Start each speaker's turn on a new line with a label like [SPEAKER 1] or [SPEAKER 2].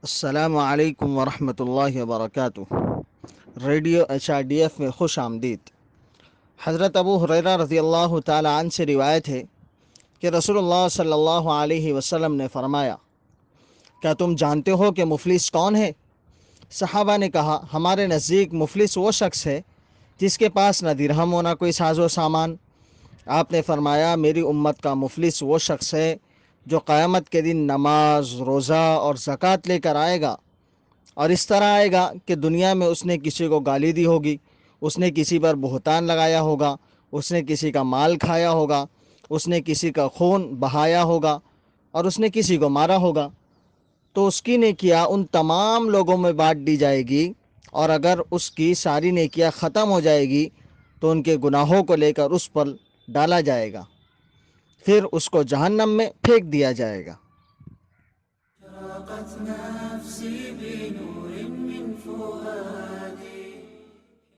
[SPEAKER 1] السلام علیکم ورحمۃ اللہ وبرکاتہ۔ ریڈیو HRDF میں خوش آمدید۔ حضرت ابو ہریرہ رضی اللہ تعالی عنہ سے روایت ہے کہ رسول اللہ صلی اللہ علیہ وسلم نے فرمایا، کیا تم جانتے ہو کہ مفلس کون ہے؟ صحابہ نے کہا، ہمارے نزدیک مفلس وہ شخص ہے جس کے پاس نہ درہم ہو نہ کوئی ساز و سامان۔ آپ نے فرمایا، میری امت کا مفلس وہ شخص ہے جو قیامت کے دن نماز، روزہ اور زکوٰۃ لے کر آئے گا، اور اس طرح آئے گا کہ دنیا میں اس نے کسی کو گالی دی ہوگی، اس نے کسی پر بہتان لگایا ہوگا، اس نے کسی کا مال کھایا ہوگا، اس نے کسی کا خون بہایا ہوگا اور اس نے کسی کو مارا ہوگا، تو اس کی نیکیاں ان تمام لوگوں میں بانٹ دی جائے گی، اور اگر اس کی ساری نیکیاں ختم ہو جائے گی تو ان کے گناہوں کو لے کر اس پر ڈالا جائے گا، پھر اس کو جہنم میں پھینک دیا جائے گا۔